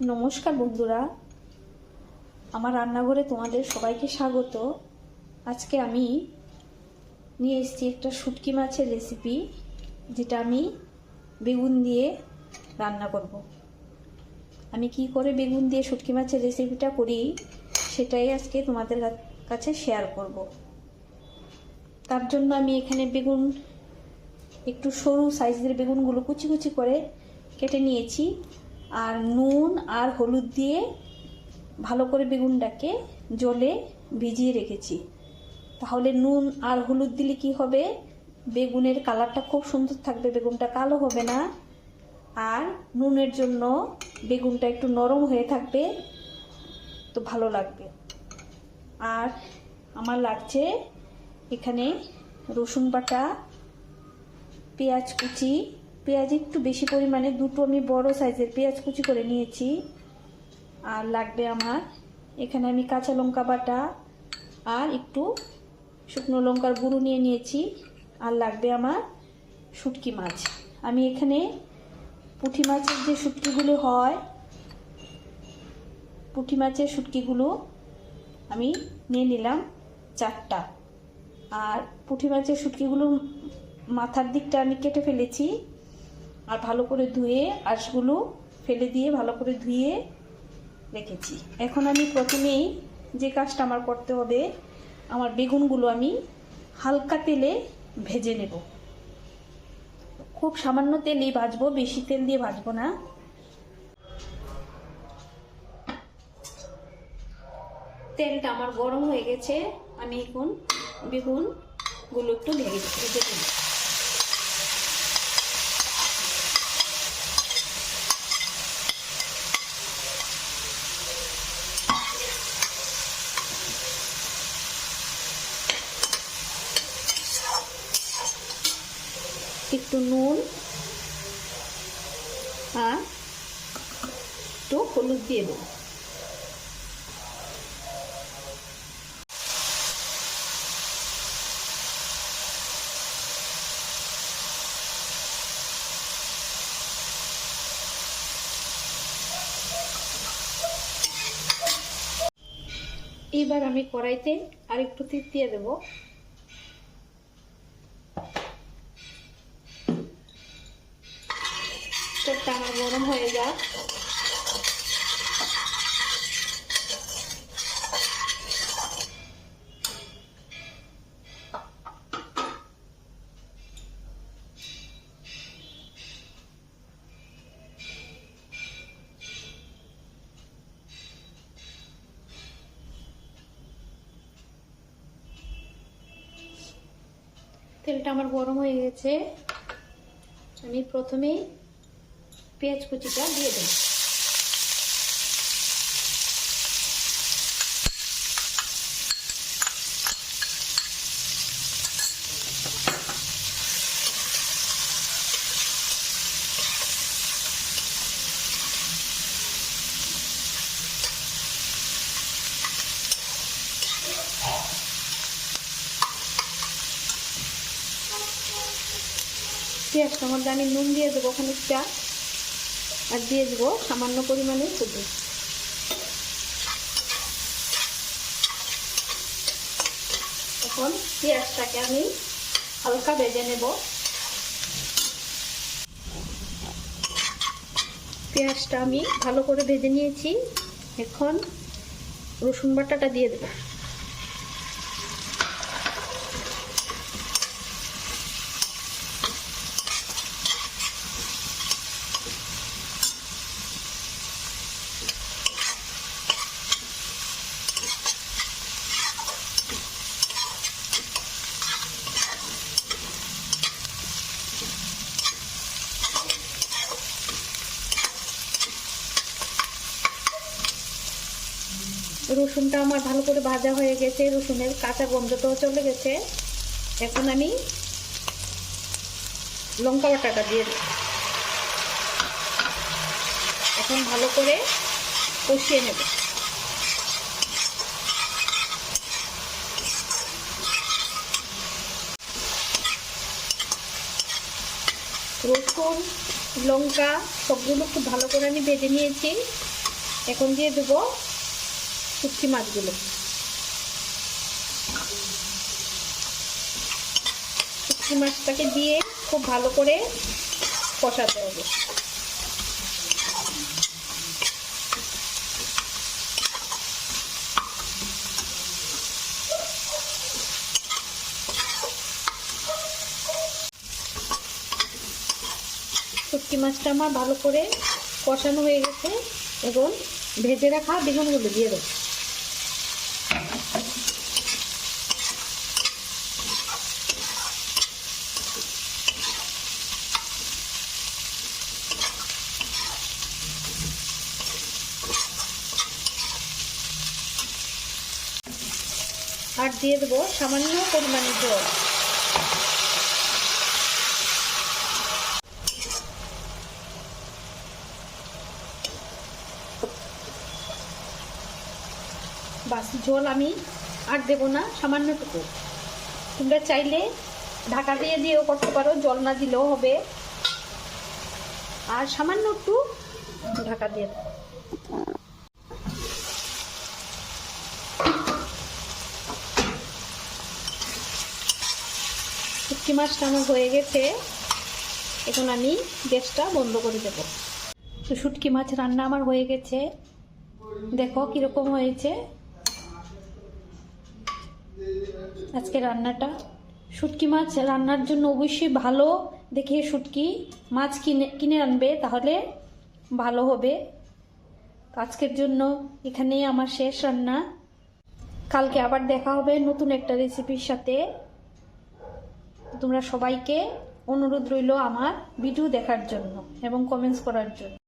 নমস্কার বন্ধুরা, আমার রান্নাঘরে তোমাদের সবাইকে স্বাগত। আজকে আমি নিয়ে এসেছি একটা শুটকি মাছের রেসিপি, যেটা আমি বেগুন দিয়ে রান্না করব। আমি কি করে বেগুন দিয়ে শুটকি মাছের রেসিপিটা করি সেটাই আজকে তোমাদের কাছে শেয়ার করব। তার জন্য আমি এখানে বেগুন, একটু সরু সাইজের বেগুনগুলো কুচি কুচি করে কেটে নিয়েছি, আর নুন আর হলুদ দিয়ে ভালো করে বেগুনটাকে জলে ভিজিয়ে রেখেছি। তাহলে নুন আর হলুদ দিলে কি হবে, বেগুনের কালারটা খুব সুন্দর থাকবে, বেগুনটা কালো হবে না। আর নুনের জন্য বেগুনটা একটু নরম হয়ে থাকবে, তো ভালো লাগবে। আর আমার লাগছে এখানে রসুন বাটা, পেঁয়াজ কুচি, পেঁয়াজ একটু বেশি পরিমাণে, দুটো আমি বড় সাইজের পেঁয়াজ কুচি করে নিয়েছি। আর লাগবে আমার এখানে আমি কাঁচা লঙ্কা বাটা আর একটু শুকনো লঙ্কার গুঁড়ো নিয়ে নিয়েছি। আর লাগবে আমার শুটকি মাছ। আমি এখানে পুঁটি মাছের যে শুটকিগুলো হয়, পুঁটি মাছের শুটকিগুলো আমি নিয়ে নিলাম 4টা। আর পুঁটি মাছের শুটকিগুলো মাথার দিকটা আমি কেটে ফেলেছি, আর ভালো করে ধুয়ে আঁশগুলো ফেলে দিয়ে ভালো করে ধুয়ে রেখেছি। এখন আমি প্রথমেই যে কাজটা আমার করতে হবে, আমার বেগুনগুলো আমি হালকা তেলে ভেজে নেব। খুব সামান্য তেলেই ভাজবো, বেশি তেল দিয়ে ভাজবো না। তেলটা আমার গরম হয়ে গেছে, আমি এখন বেগুনগুলো একটু ভেজে দেব। একটু নুন আর একটু হলুদ দিয়ে দেব। এবার আমি কড়াইতে আরেকটু তেল দিয়ে দেব। তেলটা আমার গরম হয়ে যাক। তেলটা আমার গরম হয়ে গেছে, আমি প্রথমে পেঁয়াজ কুচিটা দিয়ে দেব। পেঁয়াজটার মধ্যে আমি নুন দিয়ে দেবো খানিকটা, আর দিয়ে দেবো সামান্য পরিমাণে হলুদ। এখন পেঁয়াজটাকে আমি হালকা ভেজে নেব। পেঁয়াজটা আমি ভালো করে ভেজে নিয়েছি, এখন রসুন বাটাটা দিয়ে দেবো। রসুনটা আমার ভালো করে ভাজা হয়ে গেছে, রসুনের কাঁচা গন্ধটাও চলে গেছে। এখন আমি লঙ্কা বাটাটা দিয়ে দেব। এখন ভালো করে কষিয়ে নেব। রসুন লঙ্কা সবগুলো খুব ভালো করে আমি ভেজে নিয়েছি। এখন দিয়ে দেবো শুটকি মাছগুলো। শুটকি মাছটাকে দিয়ে খুব ভালো করে কষাতে হবে। শুটকি মাছটা আমার ভালো করে কষানো হয়ে গেছে। এখন ভেজে রাখা বেগুনগুলো দিয়ে দেবো। আর দিয়ে দেবো সামান্য পরিমাণে জল। বাস, জল আমি আর দেবো না, সামান্যটুকু। তোমরা চাইলে ঢাকা দিয়ে দিয়েও করতে পারো, জল না দিলেও হবে। আর সামান্য একটু ঢাকা দিয়ে দেবো। শুটকি মাছটা আমার হয়ে গেছে। এখন আমি গ্যাসটা বন্ধ করে দেবো। তো শুটকি মাছ রান্না আমার হয়ে গেছে। দেখো কিরকম হয়েছে আজকে রান্নাটা। শুটকি মাছ রান্নার জন্য অবশ্যই ভালো দেখে শুটকি মাছ কিনে আনবে, তাহলে ভালো হবে। আজকের জন্য এখানেই আমার শেষ রান্না। কালকে আবার দেখা হবে নতুন একটা রেসিপির সাথে। তোমরা সবাইকে অনুরোধ রইল আমার ভিডিও দেখার জন্য এবং কমেন্টস করার জন্য।